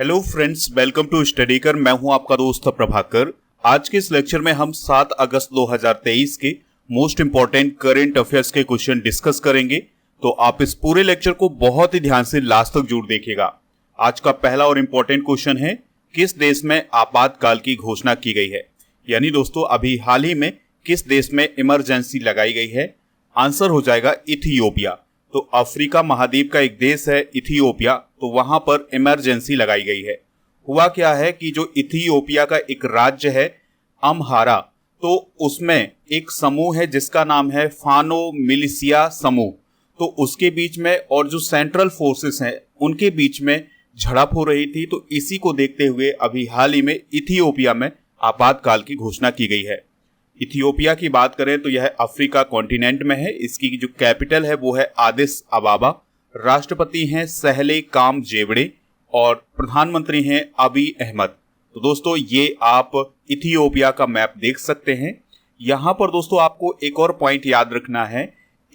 Hello friends, welcome to स्टडीकर। मैं हूं आपका दोस्त प्रभाकर। आज के इस लेक्चर में हम 7 अगस्त 2023 के मोस्ट इंपॉर्टेंट करंट अफेयर्स के क्वेश्चन डिस्कस करेंगे, तो आप इस पूरे लेक्चर को बहुत ही ध्यान से लास्ट तक जरूर देखिएगा। आज का पहला और इंपॉर्टेंट क्वेश्चन है, किस देश में आपातकाल की घोषणा की गई है। यानी दोस्तों, अभी हाल ही में किस देश में इमरजेंसी लगाई गई है। आंसर हो जाएगा इथियोपिया। तो अफ्रीका महाद्वीप का एक देश है इथियोपिया, तो वहां पर इमरजेंसी लगाई गई है। हुआ क्या है कि जो इथियोपिया का एक राज्य है अम्हारा, तो उसमें एक समूह है जिसका नाम है फानो मिलिशिया समूह। तो उसके बीच में और जो सेंट्रल फोर्सेस हैं उनके बीच में झड़प हो रही थी। तो इसी को देखते हुए अभी हाल ही में इथियोपिया में आपातकाल की घोषणा की गई है। इथियोपिया की बात करें तो यह अफ्रीका कॉन्टिनेंट में है। इसकी जो कैपिटल है वो है आदिस अबाबा। राष्ट्रपति हैं सहले काम जेवड़े और प्रधानमंत्री हैं अबी अहमद। तो दोस्तों, ये आप इथियोपिया का मैप देख सकते हैं। यहां पर दोस्तों आपको एक और पॉइंट याद रखना है।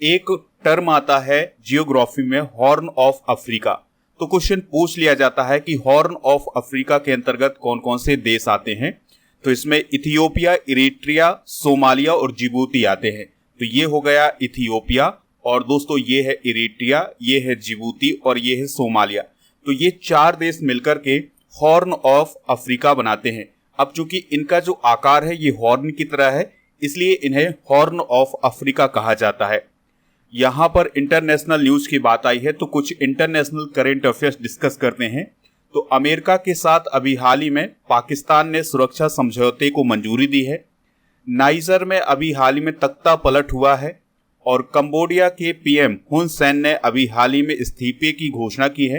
एक टर्म आता है जियोग्राफी में, हॉर्न ऑफ अफ्रीका। तो क्वेश्चन पूछ लिया जाता है कि हॉर्न ऑफ अफ्रीका के अंतर्गत कौन कौन से देश आते हैं। तो इसमें इथियोपिया, इरिट्रिया, सोमालिया और जिबूती आते हैं। तो ये हो गया इथियोपिया, और दोस्तों ये है इरिट्रिया, ये है जिबूती और ये है सोमालिया। तो ये 4 देश मिलकर के हॉर्न ऑफ अफ्रीका बनाते हैं। अब चूंकि इनका जो आकार है ये हॉर्न की तरह है, इसलिए इन्हें हॉर्न ऑफ अफ्रीका कहा जाता है। यहां पर इंटरनेशनल न्यूज की बात आई है, तो कुछ इंटरनेशनल करंट अफेयर्स डिस्कस करते हैं। तो अमेरिका के साथ अभी हाल ही में पाकिस्तान ने सुरक्षा समझौते को मंजूरी दी है। नाइजर में अभी हाल ही में तख्ता पलट हुआ है, और कंबोडिया के पीएम हुन सेन ने अभी हाल ही में इस्तीफे की घोषणा की है।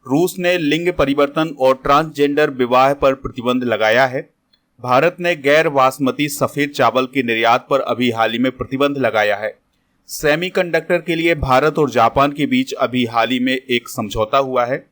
रूस ने लिंग परिवर्तन और ट्रांसजेंडर विवाह पर प्रतिबंध लगाया है। भारत ने गैर बासमती सफेद चावल के निर्यात पर अभी हाल ही में प्रतिबंध लगाया है। सेमीकंडक्टर के लिए भारत और जापान के बीच अभी हाल ही में एक समझौता हुआ है।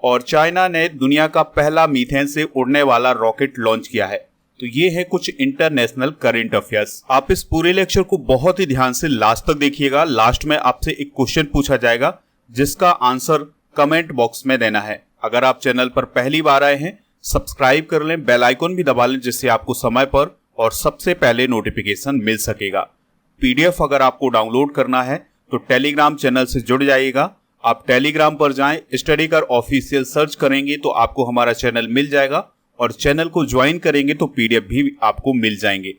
और चाइना ने दुनिया का पहला मीथेन से उड़ने वाला रॉकेट लॉन्च किया है। तो ये है कुछ इंटरनेशनल करंट अफेयर्स। आप इस पूरे लेक्चर को बहुत ही ध्यान से लास्ट तक देखिएगा। लास्ट में आपसे एक क्वेश्चन पूछा जाएगा जिसका आंसर कमेंट बॉक्स में देना है। अगर आप चैनल पर पहली बार आए हैं, सब्सक्राइब कर लें, बेल आइकन भी दबा लें, जिससे आपको समय पर और सबसे पहले नोटिफिकेशन मिल सकेगा। पीडीएफ अगर आपको डाउनलोड करना है तो टेलीग्राम चैनल से जुड़ जाइएगा। आप टेलीग्राम पर जाएं, स्टडीकर ऑफिशियल सर्च करेंगे तो आपको हमारा चैनल मिल जाएगा, और चैनल को ज्वाइन करेंगे तो पीडीएफ भी आपको मिल जाएंगे।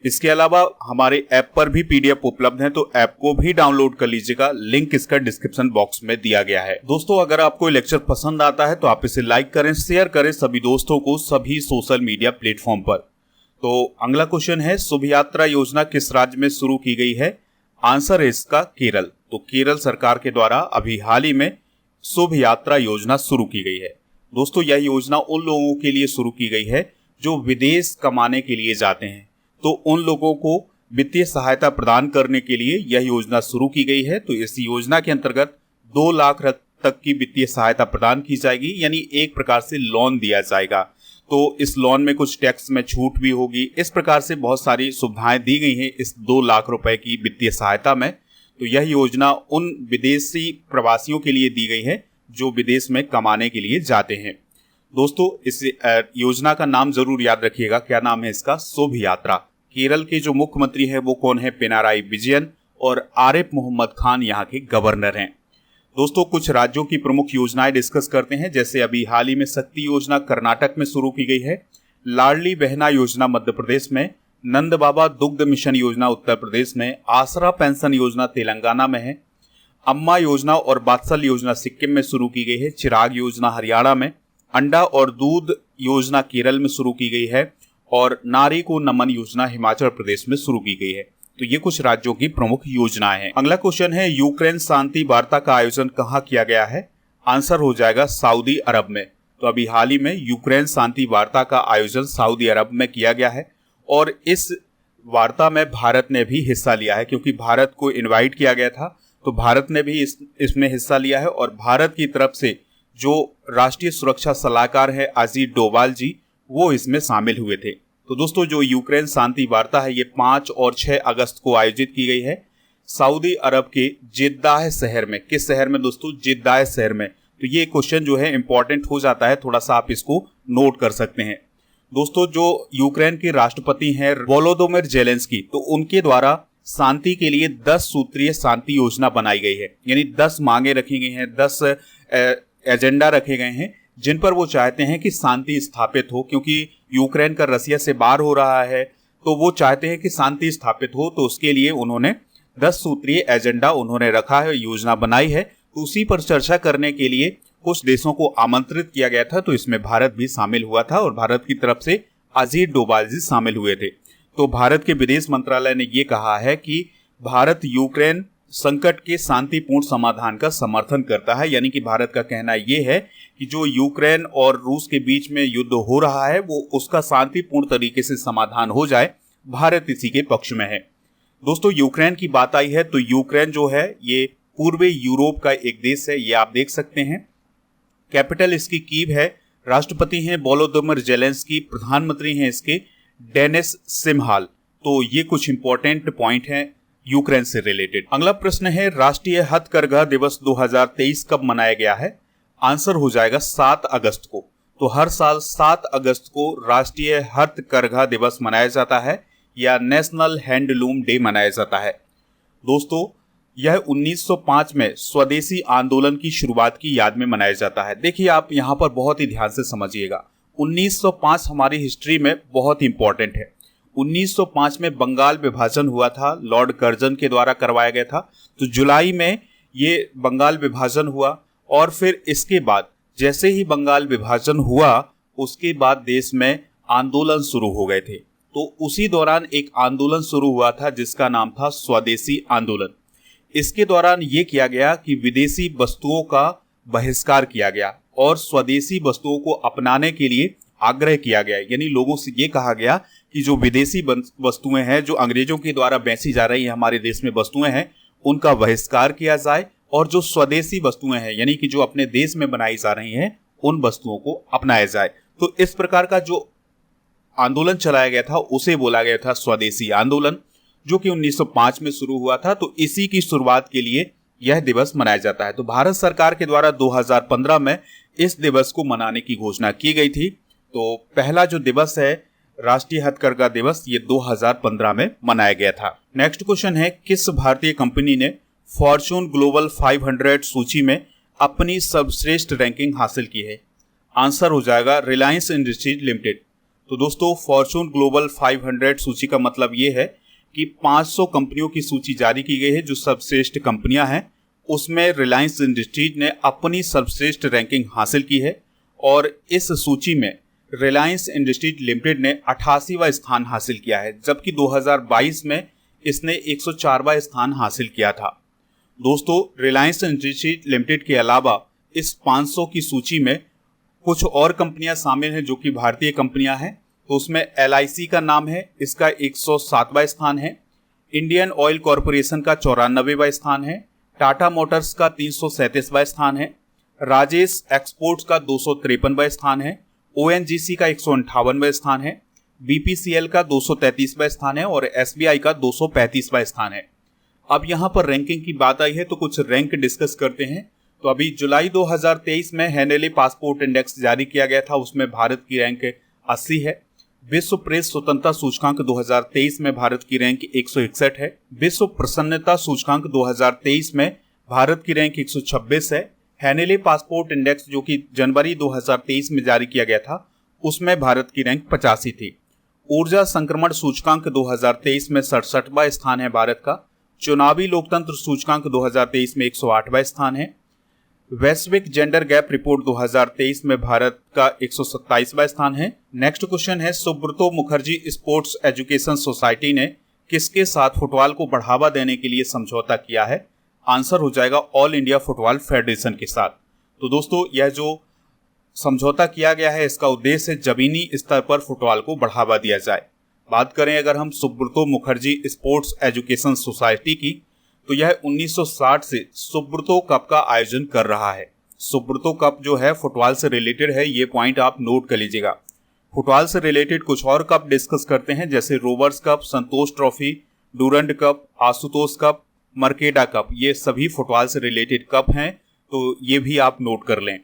इसके अलावा हमारे ऐप पर भी पीडीएफ उपलब्ध है, तो ऐप को भी डाउनलोड कर लीजिएगा। लिंक इसका डिस्क्रिप्शन बॉक्स में दिया गया है। दोस्तों, अगर आपको लेक्चर पसंद आता है तो आप इसे लाइक करें, शेयर करें सभी दोस्तों को सभी सोशल मीडिया प्लेटफॉर्म पर। तो अगला क्वेश्चन है, शुभ यात्रा योजना किस राज्य में शुरू की गई है। आंसर है इसका केरल। तो केरल सरकार के द्वारा अभी हाल ही में शुभ यात्रा योजना शुरू की गई है। दोस्तों, यह योजना उन लोगों के लिए शुरू की गई है जो विदेश कमाने के लिए जाते हैं। तो उन लोगों को वित्तीय सहायता प्रदान करने के लिए यह योजना शुरू की गई है। तो इस योजना के अंतर्गत 2 लाख तक की वित्तीय सहायता प्रदान की जाएगी, यानी एक प्रकार से लोन दिया जाएगा। तो इस लोन में कुछ टैक्स में छूट भी होगी। इस प्रकार से बहुत सारी सुविधाएं दी गई हैं इस 2 लाख रुपए की वित्तीय सहायता में। तो यह योजना उन विदेशी प्रवासियों के लिए दी गई है जो विदेश में कमाने के लिए जाते हैं। दोस्तों, इस योजना का नाम जरूर याद रखिएगा। क्या नाम है इसका? शुभ यात्रा। केरल के जो मुख्यमंत्री है वो कौन है? पिनाराई विजयन, और आरिफ मोहम्मद खान यहाँ के गवर्नर हैं। दोस्तों, कुछ राज्यों की प्रमुख योजनाएं डिस्कस करते हैं। जैसे अभी हाल ही में शक्ति योजना कर्नाटक में शुरू की गई है, लाडली बहना योजना मध्य प्रदेश में, नंद बाबा दुग्ध मिशन योजना उत्तर प्रदेश में, आसरा पेंशन योजना तेलंगाना में है, अम्मा योजना और बात्सल योजना सिक्किम में शुरू की गई है, चिराग योजना हरियाणा में, अंडा और दूध योजना केरल में शुरू की गई है, और नारी को नमन योजना हिमाचल प्रदेश में शुरू की गई है। तो ये कुछ राज्यों की प्रमुख योजनाएं हैं। अगला क्वेश्चन है, यूक्रेन शांति वार्ता का आयोजन कहाँ किया गया है। आंसर हो जाएगा सऊदी अरब में। तो अभी हाल ही में यूक्रेन शांति वार्ता का आयोजन सऊदी अरब में किया गया है, और इस वार्ता में भारत ने भी हिस्सा लिया है। क्योंकि भारत को इनवाइट किया गया था, तो भारत ने भी इसमें हिस्सा लिया है। और भारत की तरफ से जो राष्ट्रीय सुरक्षा सलाहकार है अजीत डोभाल जी, वो इसमें शामिल हुए थे। तो दोस्तों, जो यूक्रेन शांति वार्ता है ये 5 और 6 अगस्त को आयोजित की गई है सऊदी अरब के जिद्दाह शहर में। किस शहर में दोस्तों? जिद्दाह शहर में। तो ये क्वेश्चन जो है इंपॉर्टेंट हो जाता है, थोड़ा सा आप इसको नोट कर सकते हैं। दोस्तों, जो यूक्रेन के राष्ट्रपति हैं वोलोदोमिर जेलेंस्की, तो उनके द्वारा शांति के लिए 10 सूत्रीय शांति योजना बनाई गई है, यानी 10 मांगे रखी गई हैं, 10 एजेंडा रखे गए हैं जिन पर वो चाहते हैं कि शांति स्थापित हो, क्योंकि यूक्रेन का रसिया से बाहर हो रहा है, तो वो चाहते हैं कि शांति स्थापित हो। तो उसके लिए उन्होंने 10 सूत्रीय एजेंडा उन्होंने रखा है, योजना बनाई है। तो उसी पर चर्चा करने के लिए कुछ देशों को आमंत्रित किया गया था, तो इसमें भारत भी शामिल हुआ था और भारत की तरफ से अजीत डोभाल जी शामिल हुए थे। तो भारत के विदेश मंत्रालय ने ये कहा है कि भारत यूक्रेन संकट के शांतिपूर्ण समाधान का समर्थन करता है, यानी कि भारत का कहना ये है कि जो यूक्रेन और रूस के बीच में युद्ध हो रहा है वो उसका शांतिपूर्ण तरीके से समाधान हो जाए, भारत इसी के पक्ष में है। दोस्तों, यूक्रेन की बात आई है तो यूक्रेन जो है ये पूर्वी यूरोप का एक देश है, ये आप देख सकते हैं। कैपिटल इसकी कीव है, राष्ट्रपति हैं वोलोदिमिर जेलेंस्की, प्रधानमंत्री हैं इसके डेनिस शिमहाल। तो ये कुछ इंपॉर्टेंट पॉइंट हैं यूक्रेन से रिलेटेड। अगला प्रश्न है, राष्ट्रीय हथकरघा दिवस 2023 कब मनाया गया है? आंसर हो जाएगा 7 अगस्त को। तो हर साल 7 अगस्त को राष्ट्रीय हथकरघा दिवस मनाया जाता है या नेशनल हैंडलूम डे मनाया जाता है। दोस्तों, यह 1905 में स्वदेशी आंदोलन की शुरुआत की याद में मनाया जाता है। देखिए, आप यहाँ पर बहुत ही ध्यान से समझिएगा, 1905 हमारी हिस्ट्री में बहुत इंपॉर्टेंट है। 1905 में बंगाल विभाजन हुआ था, लॉर्ड कर्जन के द्वारा करवाया गया था। तो जुलाई में ये बंगाल विभाजन हुआ और फिर इसके बाद जैसे ही बंगाल विभाजन हुआ उसके बाद देश में आंदोलन शुरू हो गए थे। तो उसी दौरान एक आंदोलन शुरू हुआ था जिसका नाम था स्वदेशी आंदोलन। इसके दौरान ये किया गया कि विदेशी वस्तुओं का बहिष्कार किया गया और स्वदेशी वस्तुओं को अपनाने के लिए आग्रह किया गया, यानी लोगों से ये कहा गया कि जो विदेशी वस्तुएं हैं, जो अंग्रेजों के द्वारा बेची जा रही है हमारे देश में वस्तुएं हैं, उनका बहिष्कार किया जाए और जो स्वदेशी वस्तुएं हैं, यानी कि जो अपने देश में बनाई जा रही हैं, उन वस्तुओं को अपनाया जाए। तो इस प्रकार का जो आंदोलन चलाया गया था उसे बोला गया था स्वदेशी आंदोलन, जो कि 1905 में शुरू हुआ था। तो इसी की शुरुआत के लिए यह दिवस मनाया जाता है। तो भारत सरकार के द्वारा 2015 में इस दिवस को मनाने की घोषणा की गई थी। तो पहला जो दिवस है राष्ट्रीय हथकरघा दिवस, ये 2015 में मनाया गया था। नेक्स्ट क्वेश्चन है, किस भारतीय कंपनी ने फॉर्च्यून ग्लोबल 500 सूची में अपनी सर्वश्रेष्ठ रैंकिंग हासिल की है? आंसर हो जाएगा रिलायंस इंडस्ट्रीज लिमिटेड। तो दोस्तों, फॉर्च्यून ग्लोबल 500 सूची का मतलब ये है कि 500 कंपनियों की सूची जारी की गई है जो सर्वश्रेष्ठ कंपनियां हैं। उसमें रिलायंस इंडस्ट्रीज ने अपनी सर्वश्रेष्ठ रैंकिंग हासिल की है और इस सूची में रिलायंस इंडस्ट्रीज लिमिटेड ने 88वां स्थान हासिल किया है, जबकि 2022 में इसने 104वां स्थान हासिल किया था। दोस्तों, रिलायंस इंडस्ट्रीज लिमिटेड के अलावा इस 500 की सूची में कुछ और कंपनियां शामिल हैं जो कि भारतीय कंपनियां हैं। तो उसमें LIC का नाम है, इसका 107वां स्थान है। इंडियन ऑयल कॉरपोरेशन का 94वां स्थान है। टाटा मोटर्स का 337वां स्थान है। राजेश एक्सपोर्ट्स का 253वां स्थान है। ONGC का 158वां स्थान है। BPCL का 233वां स्थान है और SBI का 235वां स्थान है। अब यहाँ पर रैंकिंग की बात आई है तो कुछ रैंक डिस्कस करते हैं। तो अभी जुलाई 2023 में हेनेले पासपोर्ट इंडेक्स जारी किया गया था, उसमें भारत की रैंक 80 है। विश्व प्रेस स्वतंत्रता सूचकांक 2023 में भारत की रैंक 161 है। विश्व प्रसन्नता सूचकांक 2023 में भारत की रैंक 126 है। हेनेले पासपोर्ट इंडेक्स जो कि जनवरी 2023 में जारी किया गया था, उसमें भारत की रैंक 85 थी। ऊर्जा संक्रमण सूचकांक 2023 में 67वां स्थान है भारत का। चुनावी लोकतंत्र सूचकांक 2023 में 108वां स्थान है। वैश्विक जेंडर गैप रिपोर्ट 2023 में भारत का 127वां स्थान है। नेक्स्ट क्वेश्चन है, Subroto Mukherjee sports education society ने किसके साथ फुटबॉल को बढ़ावा देने के लिए समझौता किया है? आंसर हो जाएगा ऑल इंडिया फुटबॉल फेडरेशन के साथ। तो दोस्तों, यह जो समझौता किया गया है इसका उद्देश्य जमीनी स्तर पर फुटबॉल को बढ़ावा दिया जाए। बात करें अगर हम Subroto Mukherjee sports education society की, तो यह 1960 से सुब्रतो कप का आयोजन कर रहा है। सुब्रतो कप जो है फुटबॉल से रिलेटेड है, ये पॉइंट आप नोट कर लीजिएगा। फुटबॉल से रिलेटेड कुछ और कप डिस्कस करते हैं, जैसे Rovers Cup, Santosh Trophy, Durand Cup, Ashutosh Cup, Merdeka Cup. ये सभी फुटबॉल से रिलेटेड कप हैं। तो ये भी आप नोट कर लें।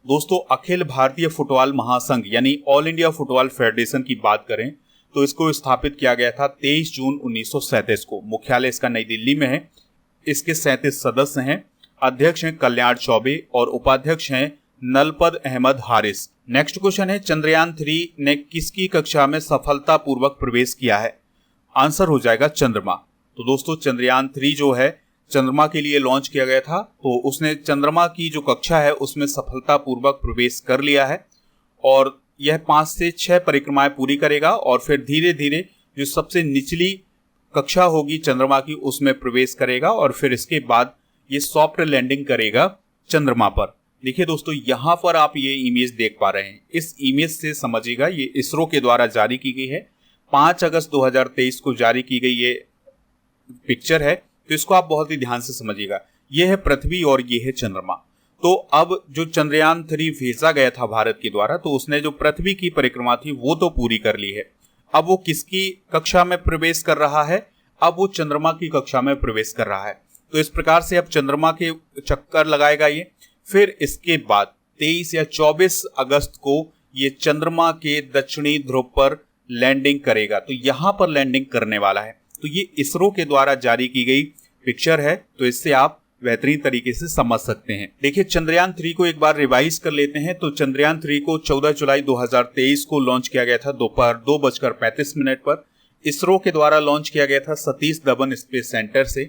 दोस्तों, अखिल भारतीय फुटबॉल महासंघ यानी ऑल इंडिया फुटबॉल फेडरेशन की बात करें तो इसको स्थापित किया गया था 23 जून 1937 को। मुख्यालय इसका नई दिल्ली में है। इसके 37 सदस्य हैं। अध्यक्ष हैं कल्याण चौबे और उपाध्यक्ष हैं नलपत अहमद हारिस। नेक्स्ट क्वेश्चन है, चंद्रयान 3 ने किसकी कक्षा में सफलतापूर्वक प्रवेश किया है? आंसर हो जाएगा चंद्रमा। तो दोस्तों, चंद्रयान 3 जो है चंद्रमा के लिए लॉन्च किया गया था, तो उसने चंद्रमा की जो कक्षा है उसमें सफलतापूर्वक प्रवेश कर लिया है और यह 5 से 6 परिक्रमाएं पूरी करेगा और फिर धीरे धीरे जो सबसे निचली कक्षा होगी चंद्रमा की उसमें प्रवेश करेगा और फिर इसके बाद ये सॉफ्ट लैंडिंग करेगा चंद्रमा पर। देखिए दोस्तों, यहाँ पर आप ये इमेज देख पा रहे हैं। इस इमेज से समझिएगा ये इसरो के द्वारा जारी की गई है। 5 अगस्त 2023 को जारी की गई ये पिक्चर है, तो इसको आप बहुत ही ध्यान से समझिएगा। ये है पृथ्वी और ये है चंद्रमा। तो अब जो चंद्रयान 3 भेजा गया था भारत के द्वारा, तो उसने जो पृथ्वी की परिक्रमा थी वो तो पूरी कर ली है। अब वो किसकी कक्षा में प्रवेश कर रहा है? अब वो चंद्रमा की कक्षा में प्रवेश कर रहा है। तो इस प्रकार से अब चंद्रमा के चक्कर लगाएगा ये। फिर इसके बाद 23 या 24 अगस्त को ये चंद्रमा के दक्षिणी ध्रुव पर लैंडिंग करेगा। तो यहां पर लैंडिंग करने वाला है। तो ये इसरो के द्वारा जारी की गई पिक्चर है, तो इससे आप बेहतरीन तरीके से समझ सकते हैं। देखिए, चंद्रयान 3 को एक बार रिवाइज कर लेते हैं। तो चंद्रयान 3 को 14 जुलाई 2023 को लॉन्च किया गया था दोपहर 2:35 पर। इसरो के द्वारा लॉन्च किया गया था सतीश धवन स्पेस सेंटर से।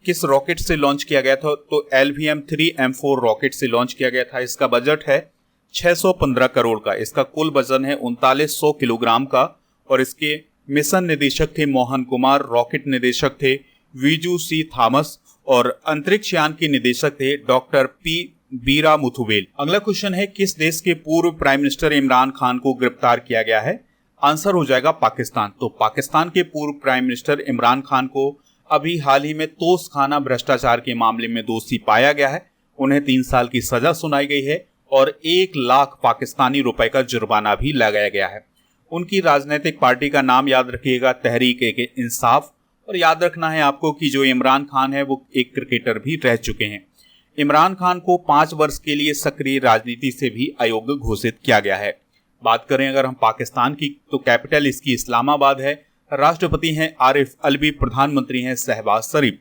किस रॉकेट से लॉन्च किया गया था? तो LVM-3M4 रॉकेट से लॉन्च किया गया था। इसका बजट है 615 करोड़ का। इसका कुल वजन है 3900 किलोग्राम का और इसके मिशन निदेशक थे मोहन कुमार, रॉकेट निदेशक थे विजू सी थॉमस और अंतरिक्ष यान के निदेशक थे डॉक्टर पी बीरा मुथुवेल। अगला क्वेश्चन है, किस देश के पूर्व प्राइम मिनिस्टर इमरान खान को गिरफ्तार किया गया है? आंसर हो जाएगा पाकिस्तान। तो पाकिस्तान के पूर्व प्राइम मिनिस्टर इमरान खान को अभी हाल ही में तोसखाना भ्रष्टाचार के मामले में दोषी पाया गया है। उन्हें 3 साल की सजा सुनाई गई है और 1 लाख पाकिस्तानी रुपए का जुर्माना भी लगाया गया है। उनकी राजनीतिक पार्टी का नाम याद रखिएगा, तहरीक-ए-इंसाफ। और याद रखना है आपको कि जो इमरान खान है वो एक क्रिकेटर भी रह चुके हैं। इमरान खान को 5 वर्ष के लिए सक्रिय राजनीति से भी अयोग्य घोषित किया गया है। बात करें अगर हम पाकिस्तान की, तो कैपिटल इसकी इस्लामाबाद है। राष्ट्रपति हैं आरिफ अलवी, प्रधानमंत्री हैं शहबाज शरीफ।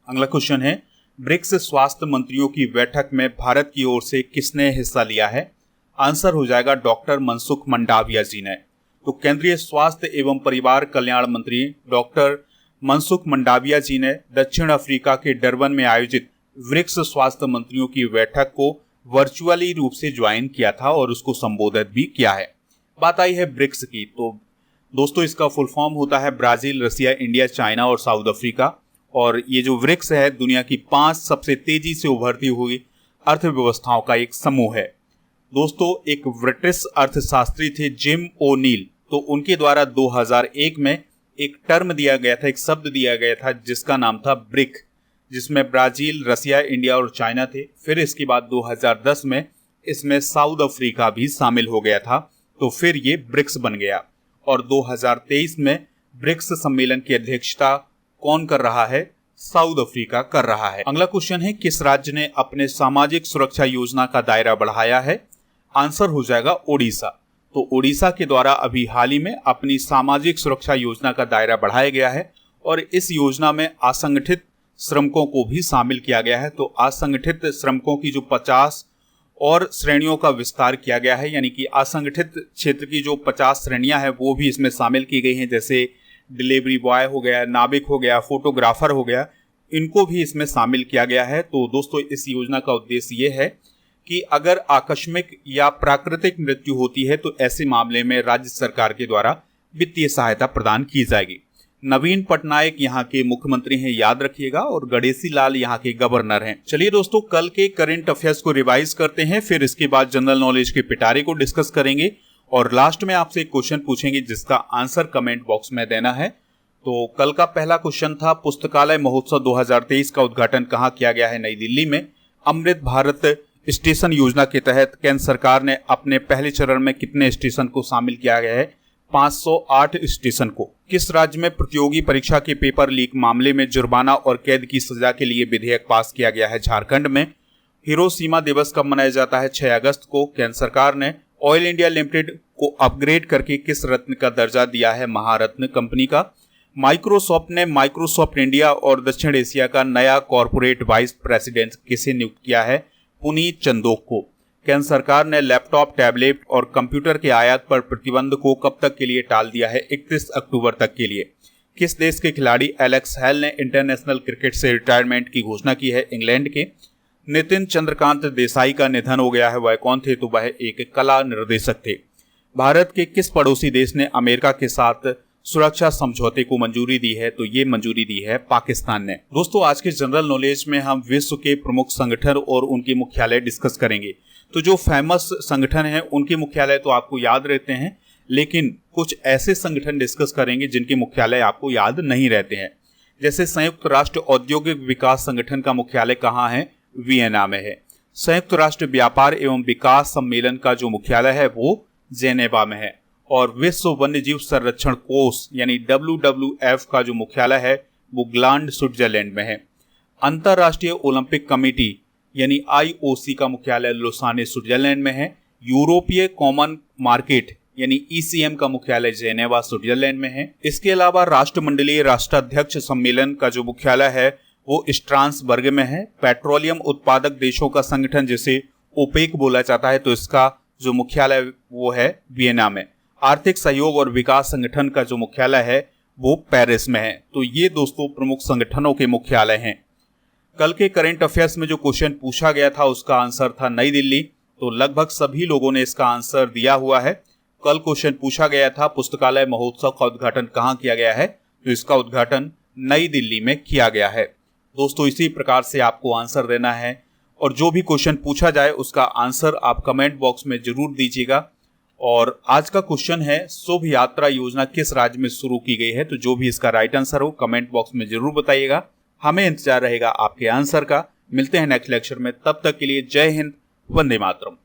अगला क्वेश्चन है, ब्रिक्स स्वास्थ्य मंत्रियों की बैठक में भारत की ओर से किसने हिस्सा लिया है? आंसर हो जाएगा डॉक्टर मनसुख मंडाविया जी ने। तो केंद्रीय स्वास्थ्य एवं परिवार कल्याण मंत्री डॉक्टर मनसुख मंडाविया जी ने दक्षिण अफ्रीका के डरबन में आयोजित ब्रिक्स स्वास्थ्य मंत्रियों की बैठक को वर्चुअली रूप से ज्वाइन किया था और उसको संबोधित भी किया है। बात आई है ब्रिक्स की, तो दोस्तों इसका फुल फॉर्म होता है ब्राजील, रसिया, इंडिया, चाइना और साउथ अफ्रीका। और ये जो ब्रिक्स है दुनिया की 5 सबसे तेजी से उभरती हुई अर्थव्यवस्थाओं का एक समूह है। दोस्तों, एक ब्रिटिश अर्थशास्त्री थे जिम ओनील, तो उनके द्वारा 2001 में एक टर्म दिया गया था, एक शब्द दिया गया था जिसका नाम था ब्रिक, जिसमें ब्राजील, रसिया, इंडिया और चाइना थे। फिर इसके बाद 2010 में इसमें साउथ अफ्रीका भी शामिल हो गया था, तो फिर ये ब्रिक्स बन गया। और 2023 में ब्रिक्स सम्मेलन की अध्यक्षता कौन कर रहा है? साउथ अफ्रीका कर रहा है। अगला क्वेश्चन है, किस राज्य ने अपने सामाजिक सुरक्षा योजना का दायरा बढ़ाया है? आंसर हो जाएगा ओडिशा। तो ओडिशा के द्वारा अभी हाल ही में अपनी सामाजिक सुरक्षा योजना का दायरा बढ़ाया गया है और इस योजना में असंगठित श्रमिकों को भी शामिल किया गया है। तो असंगठित श्रमिकों की जो 50 और श्रेणियों का विस्तार किया गया है, यानी कि असंगठित क्षेत्र की जो 50 श्रेणियां हैं वो भी इसमें शामिल की गई हैं, जैसे डिलीवरी बॉय हो गया, नाविक हो गया, फोटोग्राफर हो गया, इनको भी इसमें शामिल किया गया है। तो दोस्तों इस योजना का उद्देश्य ये है कि अगर आकस्मिक या प्राकृतिक मृत्यु होती है तो ऐसे मामले में राज्य सरकार के द्वारा वित्तीय सहायता प्रदान की जाएगी। नवीन पटनायक यहाँ के मुख्यमंत्री हैं, याद रखिएगा, और गणेशी लाल यहाँ के गवर्नर हैं। चलिए दोस्तों, कल के करंट अफेयर्स को रिवाइज करते हैं, फिर इसके बाद जनरल नॉलेज के पिटारे को डिस्कस करेंगे और लास्ट में आपसे एक क्वेश्चन पूछेंगे जिसका आंसर कमेंट बॉक्स में देना है। तो कल का पहला क्वेश्चन था, पुस्तकालय महोत्सव 2023 का उद्घाटन कहाँ किया गया है? नई दिल्ली में। अमृत भारत स्टेशन योजना के तहत केंद्र सरकार ने अपने पहले चरण में कितने स्टेशन को शामिल किया गया है? 508 स्टेशन को। किस राज्य में प्रतियोगी परीक्षा के पेपर लीक मामले में जुर्माना और कैद की सजा के लिए विधेयक पास किया गया है? झारखंड में। हिरोशिमा दिवस कब मनाया जाता है? 6 अगस्त को। केंद्र सरकार ने ऑयल इंडिया लिमिटेड को अपग्रेड करके किस रत्न का दर्जा दिया है? महारत्न कंपनी का। माइक्रोसॉफ्ट ने माइक्रोसॉफ्ट इंडिया और दक्षिण एशिया का नया कॉर्पोरेट वाइस प्रेसिडेंट किसे नियुक्त किया है? पुनीत चंदोक को। केंद्र सरकार ने लैपटॉप, टैबलेट और कंप्यूटर के आयात पर प्रतिबंध को कब तक के लिए टाल दिया है? 31 अक्टूबर तक के लिए। किस देश के खिलाड़ी एलेक्स हेल ने इंटरनेशनल क्रिकेट से रिटायरमेंट की घोषणा की है? इंग्लैंड के। नितिन चंद्रकांत देसाई का निधन हो गया है। वह कौन थे? तो वह एक कला निर्देशक थे। भारत के किस पड़ोसी देश ने अमेरिका के साथ सुरक्षा समझौते को मंजूरी दी है? तो ये मंजूरी दी है पाकिस्तान ने। दोस्तों, आज के जनरल नॉलेज में हम विश्व के प्रमुख संगठन और उनके मुख्यालय डिस्कस करेंगे। तो जो फेमस संगठन है उनके मुख्यालय तो आपको याद रहते हैं, लेकिन कुछ ऐसे संगठन डिस्कस करेंगे जिनके मुख्यालय आपको याद नहीं रहते हैं। जैसे संयुक्त राष्ट्र औद्योगिक विकास संगठन का मुख्यालय कहाँ है? वियना में है। संयुक्त राष्ट्र व्यापार एवं विकास सम्मेलन का जो मुख्यालय है वो जेनेवा में है। और विश्व वन्यजीव संरक्षण कोष यानी WWF का जो मुख्यालय है वो ग्लांड, स्विट्जरलैंड में है। अंतर्राष्ट्रीय ओलंपिक कमेटी यानी IOC का मुख्यालय लुसाने, स्विट्जरलैंड में है। यूरोपीय कॉमन मार्केट यानी ECM का मुख्यालय जेनेवा, स्विट्जरलैंड में है। इसके अलावा राष्ट्रमंडलीय राष्ट्राध्यक्ष सम्मेलन का जो मुख्यालय है वो स्ट्रासबर्ग में है। पेट्रोलियम उत्पादक देशों का संगठन जिसे ओपेक बोला जाता है, तो इसका जो मुख्यालय वो है वियना में। आर्थिक सहयोग और विकास संगठन का जो मुख्यालय है वो पेरिस में है। तो ये दोस्तों प्रमुख संगठनों के मुख्यालय हैं। कल के करंट अफेयर्स में जो क्वेश्चन पूछा गया था उसका आंसर था नई दिल्ली। तो लगभग सभी लोगों ने इसका आंसर दिया हुआ है। कल क्वेश्चन पूछा गया था पुस्तकालय महोत्सव का उद्घाटन कहाँ किया गया है? तो इसका उद्घाटन नई दिल्ली में किया गया है। दोस्तों, इसी प्रकार से आपको आंसर देना है और जो भी क्वेश्चन पूछा जाए उसका आंसर आप कमेंट बॉक्स में जरूर दीजिएगा। और आज का क्वेश्चन है, शुभ यात्रा योजना किस राज्य में शुरू की गई है? तो जो भी इसका राइट आंसर हो कमेंट बॉक्स में जरूर बताइएगा। हमें इंतजार रहेगा आपके आंसर का। मिलते हैं नेक्स्ट लेक्चर में, तब तक के लिए जय हिंद, वंदे मातरम।